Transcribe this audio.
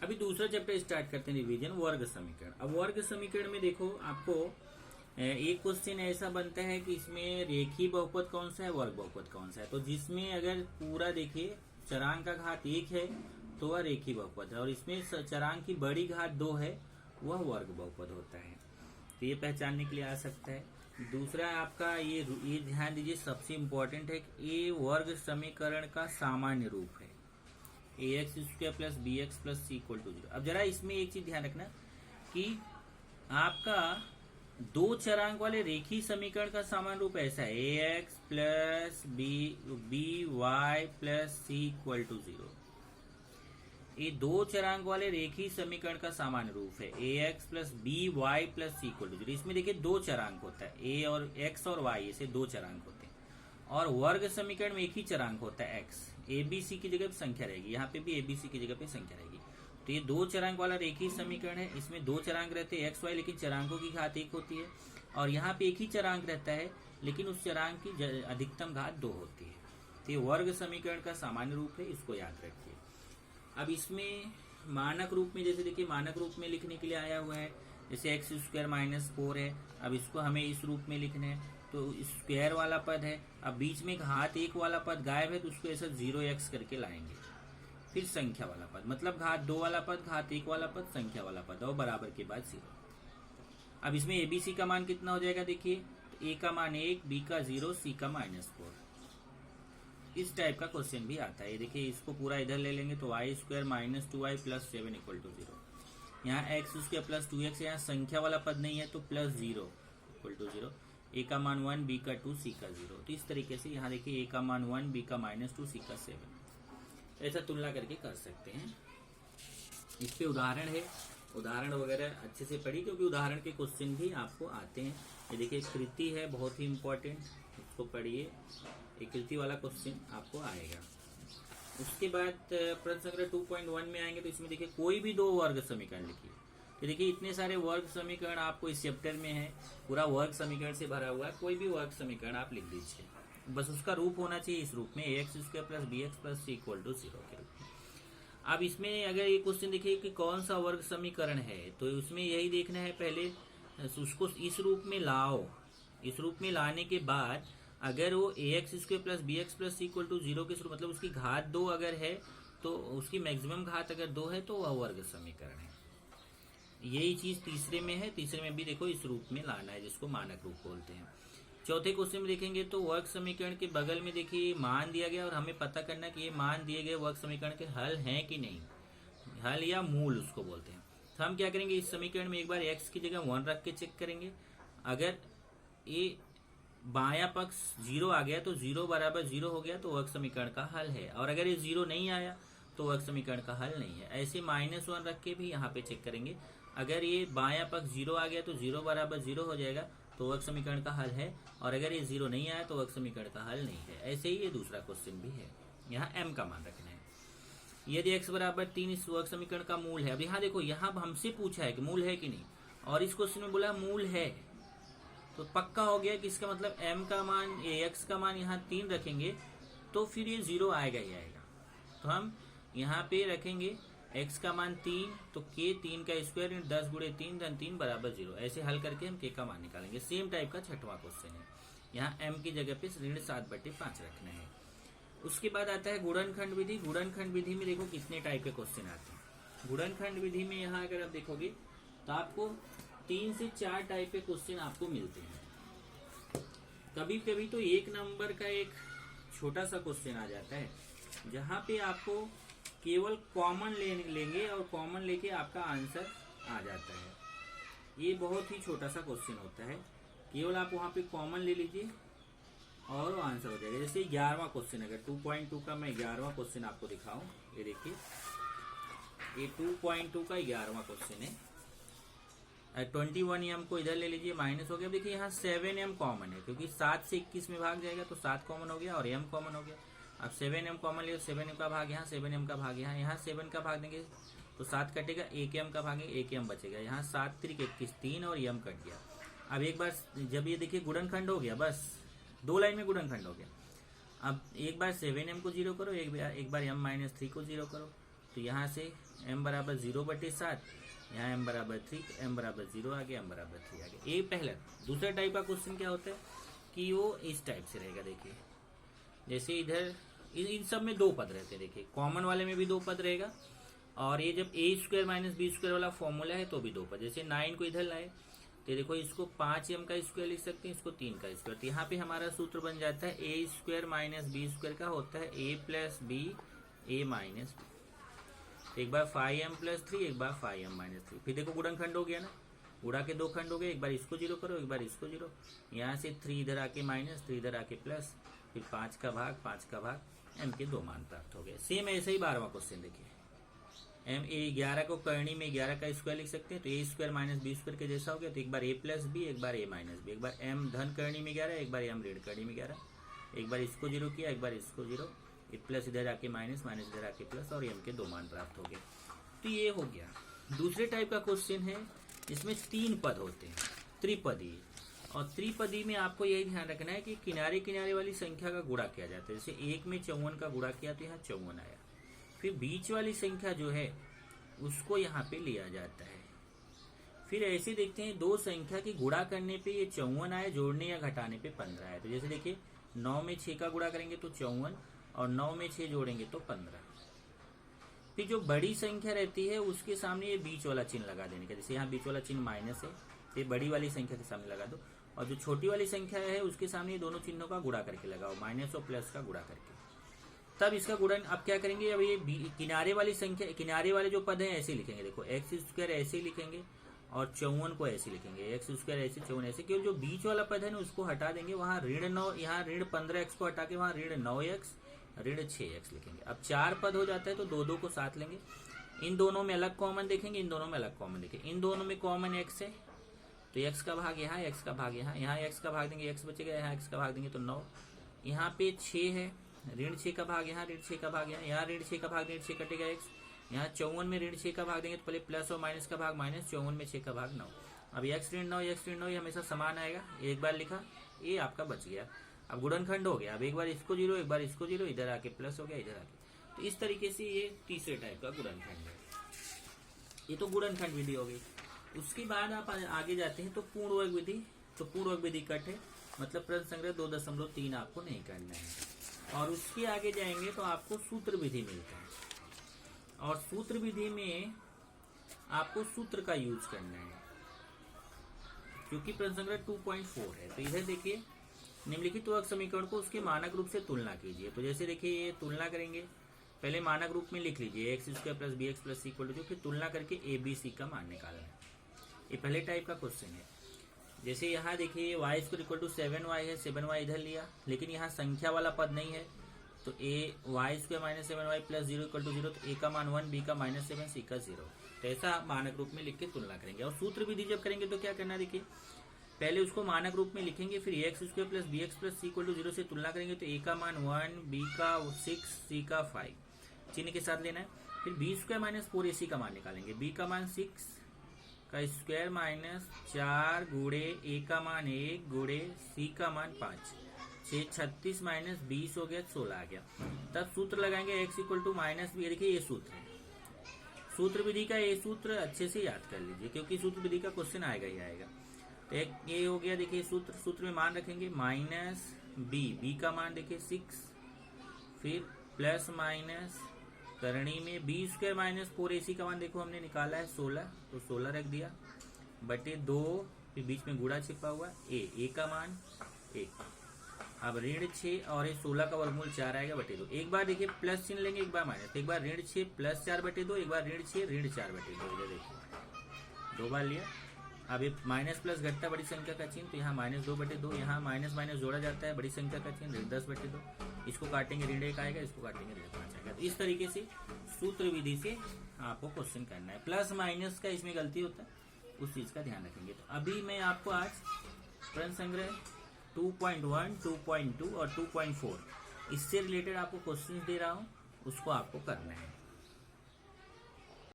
अभी दूसरा chapter start करते हैं, रिवीजन वर्ग समीकरण। अब वर्ग समीकरण में देखो आपको एक क्वेश्चन ऐसा बनता है कि इसमें रेखीय बहुपद कौन सा है, वर्ग बहुपद कौन सा है। तो जिसमें अगर पूरा देखिए चरांक का घात 1 है तो वह रेखीय बहुपद है, और इसमें चरांक की बड़ी घात 2 है वह वर्ग बहुपद होता है। तो ये पहचानने के लिए आ सकता है। दूसरा आपका ये ध्यान दीजिए, सबसे इम्पोर्टेंट है कि ये वर्ग समीकरण का सामान्य रूप है, ax² plus bx plus c equal to 0। अब जरा इसमें एक चीज ध्यान रखना कि आपका दो चरांक वाले रेखीय समीकरण का सामान्य रूप ऐसा है ax plus by plus c equal to 0। ये दो चरांक वाले रेखीय समीकरण का सामान्य रूप है ax plus by plus c equal to 0। इसमें देखिए दो चरांक होता है, a और x और y, ऐसे दो चरांक होते हैं। और वर्ग समीकरण में एक ही चरांक होता है x, abc की जगह पे संख्या रहेगी, यहाँ पे भी abc की जगह पे संख्या रहेगी। तो ये दो चरांक वाला रेखीय समीकरण है, इसमें दो चरांक रहते हैं x y, लेकिन चरांकों की घात 1 होती है। और यहाँ पे एक ही चरांक रहता है, लेकिन उस चरांक की अधिकतम घात 2 होती है। तो ये वर्ग समीकरण का सामान्य रूप है, इसको याद रखिए। अब इसमें मानक रूप में, जैसे देखिए मानक रूप में लिखने के लिए आया हुआ है, जैसे x² माइनस 4 है। अब इसको हमें इस रूप में लिखना है, तो स्क्वायर वाला पद है। अब बीच में घात 1 वाला पद गायब है, तो उसको ऐसा 0x करके लाएंगे। फिर संख्या वाला पद, मतलब घात 2 वाला पद, घात 1 वाला पद, संख्या वाला पद, और बराबर के बाद 0। अब इसमें abc का मान कितना हो जाएगा, देखिए तो a का मान 1, b का 0, c का -4। इस टाइप का क्वेश्चन भी आता है। देखिए इसको पूरा इधर ले लेंगे तो y² minus 2y plus 7 equal to 0। यहाँ x² प्लस 2x, यहाँ संख्या वाला पद नहीं है तो प्लस 0 इक्वल टू 0। a का मान 1, b का 2, c का 0। तो इस तरीके से यहाँ देखिए a का मान 1, b का -2, c का 7, ऐसा तुलना करके कर सकते हैं। इस पे उदाहरण है, उदाहरण वगैरह अच्छे से पढ़िए, क्योंकि उदाहरण के क्वेश्चन भी आपको आते हैं। ये देखिए कृति है, बहुत ही इम्पोर्टेंट, इसको पढ़िए। एक कृति वाला क्वेश्चन आपको आएगा। उसके बाद प्रश्न संख्या 2.1 में आएंगे, तो इसमें देखिए कोई भी दो वर्ग समीकरण लिखिए। तो देखिए इतने सारे वर्ग समीकरण आपको इस चैप्टर में है, पूरा वर्ग समीकरण से भरा हुआ है। कोई भी वर्ग समीकरण आप लिख दीजिए, बस उसका रूप होना चाहिए इस रूप में, ax² plus bx plus c equal to 0 के रूप में। अब इसमें अगर ये क्वेश्चन देखिए कि कौन सा वर्ग समीकरण है, तो उसमें यही देखना है, पहले उसको इस रूप में लाओ। इस रूप में लाने के बाद अगर वो ax² plus bx plus c equal to 0 के, मतलब उसकी घात 2 अगर है, तो उसकी मैक्सिमम घात अगर 2 है तो वह वर्ग समीकरण है। यही चीज तीसरे में है, तीसरे में भी देखो इस रूप में लाना है, जिसको मानक रूप बोलते हैं। चौथे क्वेश्चन में देखेंगे तो वर्ग समीकरण के बगल में देखिए मान दिया गया, और हमें पता करना कि ये मान दिए गए वर्ग समीकरण के हल हैं कि नहीं, हल या मूल उसको बोलते हैं। तो हम क्या करेंगे, इस समीकरण में एक बार x की जगह 1 रख के चेक करेंगे। अगर ये बायां पक्ष 0 आ गया तो 0 बराबर 0 हो गया तो वर्ग समीकरण का हल है, और अगर ये 0 नहीं आया तो वर्ग समीकरण का हल नहीं है। ऐसे -1 रख के भी यहाँ पे चेक करेंगे। अगर ये बायां पक्ष 0 आ गया तो 0 बराबर 0 हो जाएगा तो वर्ग समीकरण का हल है, और अगर ये 0 नहीं आया तो वर्ग समीकरण का हल नहीं है। ऐसे ही ये दूसरा क्वेश्चन भी है, यहाँ m का मान रखना है। यदि x बराबर 3 इस वर्ग समीकरण का मूल है। अब यहाँ देखो, यहाँ हमसे पूछा है कि मूल है कि नहीं, और इस क्वेश्चन में बोला मूल है, तो पक्का हो गया कि इसका मतलब m का मान, ax का मान यहाँ 3 रखेंगे तो फिर ये 0 आएगा ही आएगा। तो हम यहाँ पे रखेंगे x का मान 3, तो k 3 का स्क्वायर 10 गुणे 3 धन 3 बराबर 0। ऐसे हल करके हम k का मान निकालेंगे। सेम टाइप का छठवां क्वेश्चन है, यहाँ m की जगह पे 7/5 रखना है। उसके बाद आता है गुणनखंड विधि। गुणनखंड विधि में देखो कितने टाइप के क्वेश्चन आते हैं। गुणनखंड विधि में यहाँ अगर आप देखोगे तो आपको 3 से 4 टाइप के क्वेश्चन आपको मिलते हैं। कभी कभी तो 1 नंबर का एक छोटा सा क्वेश्चन आ जाता है, जहाँ पे आपको केवल कॉमन लेंगे और कॉमन लेके आपका आंसर आ जाता है। ये बहुत ही छोटा सा क्वेश्चन होता है, केवल आप वहाँ पे कॉमन ले लीजिए और आंसर हो जाएगा। जैसे 11वां क्वेश्चन, अगर 2.2 का मैं 11वां क्वेश्चन आपको दिखाऊं, ये देखिए ये 2.2 का 11वां क्वेश्चन है। 21m को इधर ले लीजिए, माइनस हो गया। देखिए यहाँ 7m कॉमन है, क्योंकि 7 से 21 में भाग जाएगा तो 7 कॉमन हो गया और m कॉमन हो गया। अब 7m कॉमन लिया, 7m का भाग यहाँ, 7m का भाग यहाँ 7 का भाग देंगे तो 7 कटेगा, 1m का भागेंगे 1m बचेगा। यहाँ 7 3 21 3 और m कट गया। अब एक बार जब ये देखिए गुणनखंड हो गया, बस 2 लाइन में गुणनखंड हो गया। अब एक बार 7m को 0 करो, एक बार m-3 को 0 करो, तो यहाँ से m बराबर 0/7, यहाँ m बराबर 3, m बराबर 0 आ गया, m बराबर 3 आ गया। ये पहला। दूसरा टाइप का क्वेश्चन क्या होता है कि वो इस टाइप से रहेगा। देखिए जैसे इधर इन सब में दो पद रहते हैं। देखिए कॉमन वाले में भी दो पद रहेगा, और ये जब a² - b² वाला फॉर्मूला है तो भी दो पद। जैसे 9 को इधर लाए तो देखो इसको 5m का स्क्वायर लिख सकते हैं, इसको 3 का स्क्वायर। तो यहाँ पे हमारा सूत्र बन जाता है a² - b² का होता है a + b a - b। एक बार 5m + 3, एक बार 5m - 3। फिर देखो गुणनखंड हो गया ना, गुणा के दो खंड हो गए। एक बार इसको 0 करो, एक बार इसको 0। यहाँ से 3 इधर आके माइनस, 3 इधर आके प्लस, फिर 5 का भाग, 5 का भाग, m के 2 मान प्राप्त हो गए। सेम ऐसे ही 12वां क्वेश्चन देखिए। m a 11 को करनी में 11 का स्क्वायर लिख सकते हैं, तो a² - b² के जैसा हो गया। तो एक बार a + b, एक बार a - b। एक बार m धन करनी में 11, एक बार m ऋण करनी में 11। एक बार इसको 0 किया, एक बार इसको 0, प्लस इधर आके माइनस, माइनस इधर आके प्लस, और m के 2 मान प्राप्त हो गए। तो ये हो गया। दूसरे टाइप का क्वेश्चन है जिसमें 3 पद होते हैं, त्रिपदी। और त्रिपदी में आपको यही ध्यान रखना है कि किनारे किनारे वाली संख्या का गुणा किया जाता है। जैसे 1 में 54 का गुणा किया तो यहाँ 54 आया। फिर बीच वाली संख्या जो है उसको यहाँ पे लिया जाता है। फिर ऐसे देखते हैं दो संख्या की गुणा करने पे ये 54 आए, जोड़ने या घटाने पे 15 आए। तो जैसे देखिए 9 में 6 का गुणा करेंगे तो 54, और 9 में 6 जोड़ेंगे तो 15। फिर जो बड़ी संख्या रहती है उसके सामने ये बीच वाला चिन्ह लगा देने का। जैसे यहाँ बीच वाला चिन्ह माइनस है, तो ये बड़ी वाली संख्या के सामने लगा दो। और जो छोटी वाली संख्या है उसके सामने ये दोनों चिन्हों का गुणा करके लगाओ, माइनस और प्लस का गुणा करके। तब इसका गुणन अब क्या करेंगे, अब ये किनारे वाली संख्या, किनारे वाले जो पद हैं ऐसे लिखेंगे। देखो x² ऐसे लिखेंगे और 54 को ऐसे लिखेंगे, x² ऐसे, 54 ऐसे। केवल जो बीच वाला पद है ना उसको हटा देंगे। वहां ऋण 9, यहाँ ऋण 15x को हटा के वहां ऋण 9x, ऋण 6x लिखेंगे। अब 4 पद हो जाता है तो 2 को साथ लेंगे। इन दोनों में अलग कॉमन देखेंगे, इन दोनों में अलग कॉमन देखेंगे। इन दोनों में कॉमन x है तो x का भाग यहाँ, x का भाग यहाँ, यहाँ x का भाग देंगे, x बचेगा, यहाँ x का भाग देंगे तो 9। यहाँ पे 6 है, ऋण 6 का भाग यहाँ, ऋण 6 का भाग यहाँ, यहाँ ऋण 6 का भाग, ऋण 6 कटेगा x। यहाँ 54 में ऋण 6 का भाग देंगे तो पहले प्लस और माइनस का भाग माइनस, 54 में 6 का भाग 9। अब x ऋण 9, x ऋण 9 ये हमेशा समान आएगा। एक बार लिखा, ये आपका बच गया। अब गुणनखंड हो गया। अब एक बार इसको 0, एक बार इसको 0, इधर आके प्लस हो गया, इधर आके। तो इस तरीके से ये तीसरे टाइप का गुणनखंड है। ये तो गुणनखंड विधि हो गई। उसके बाद आप आगे जाते हैं तो पूर्ण वर्ग विधि। तो पूर्ण वर्ग विधि कट है, मतलब प्रश्न संग्रह 2.3 आपको नहीं करना है। और उसके आगे जाएंगे तो आपको सूत्र विधि मिलता है, और सूत्र विधि में आपको सूत्र का यूज करना है, क्योंकि प्रश्न संग्रह 2.4 है। तो इधर देखिए निम्नलिखित वर्ग समीकरण को उसके मानक रूप से तुलना कीजिए। तो जैसे देखिए ये तुलना करेंगे, पहले मानक रूप में लिख लीजिए x² + bx + c = 0। फिर तुलना करके a b c का मान निकालना है। ये पहले टाइप का क्वेश्चन है। जैसे यहाँ देखिए y² = 7y है, 7y इधर लिया, लेकिन यहाँ संख्या वाला पद नहीं है। तो y² - 7y + 0 = 0। तो a का मान 1, b का -7, c का 0। तो ऐसा मानक रूप में लिख के तुलना करेंगे। और सूत्र विधि जब करेंगे तो क्या करना, देखिए पहले उसको मानक रूप में लिखेंगे, फिर x² + bx + c = 0 से तुलना करेंगे। तो a का मान 1, b का 6, c का 5 चिन्ह के साथ लेना है। फिर b² - 4ac का मान निकालेंगे। b का मान 6 का स्क्वायर माइनस 4 गुणे a का मान 1 गुणे c का मान 5, 6 36 माइनस 20 हो गया, 16 आ गया। तब सूत्र लगाएंगे x = -b। देखिए ये सूत्र है, सूत्र विधि का ये सूत्र अच्छे से याद कर लीजिए, क्योंकि सूत्र विधि का क्वेश्चन आएगा ही आएगा। तो एक ये हो गया। देखिए सूत्र में मान रखेंगे -b का मान देखिए 6, फिर प्लस माइनस करणी में b² - 4ac का मान देखो हमने निकाला है 16, तो 16 रख दिया, बटे 2, फिर बीच में गुणा छिपा हुआ a का मान 1। अब ऋण 6 और 16 का वर्गमूल 4 आएगा, बटे 2। एक बार देखिए प्लस चिन्ह लेंगे, एक बार माइनस। एक बार ऋण 6 + 4 बटे 2, एक बार ऋण 6 ऋण 4 बटे 2। इधर देखिए 2 बार लिया। अब ये माइनस प्लस घटता बड़ी संख्या का चिन्ह, तो यहाँ -2 बटे 2, यहाँ माइनस माइनस जोड़ा जाता है बड़ी संख्या का चिन्ह, ऋण 10 बटे 2। इसको काटेंगे ऋण 1 आएगा, इसको काटेंगे ऋण 5 आएगा। तो इस तरीके से सूत्र विधि से आपको क्वेश्चन करना है। प्लस माइनस का इसमें गलती होता है, उस चीज का ध्यान रखेंगे। तो अभी मैं आपको आज प्रश्न संग्रह 2.1, 2.2 और 2.4 इससे रिलेटेड आपको क्वेश्चन दे रहा हूँ, उसको आपको करना है।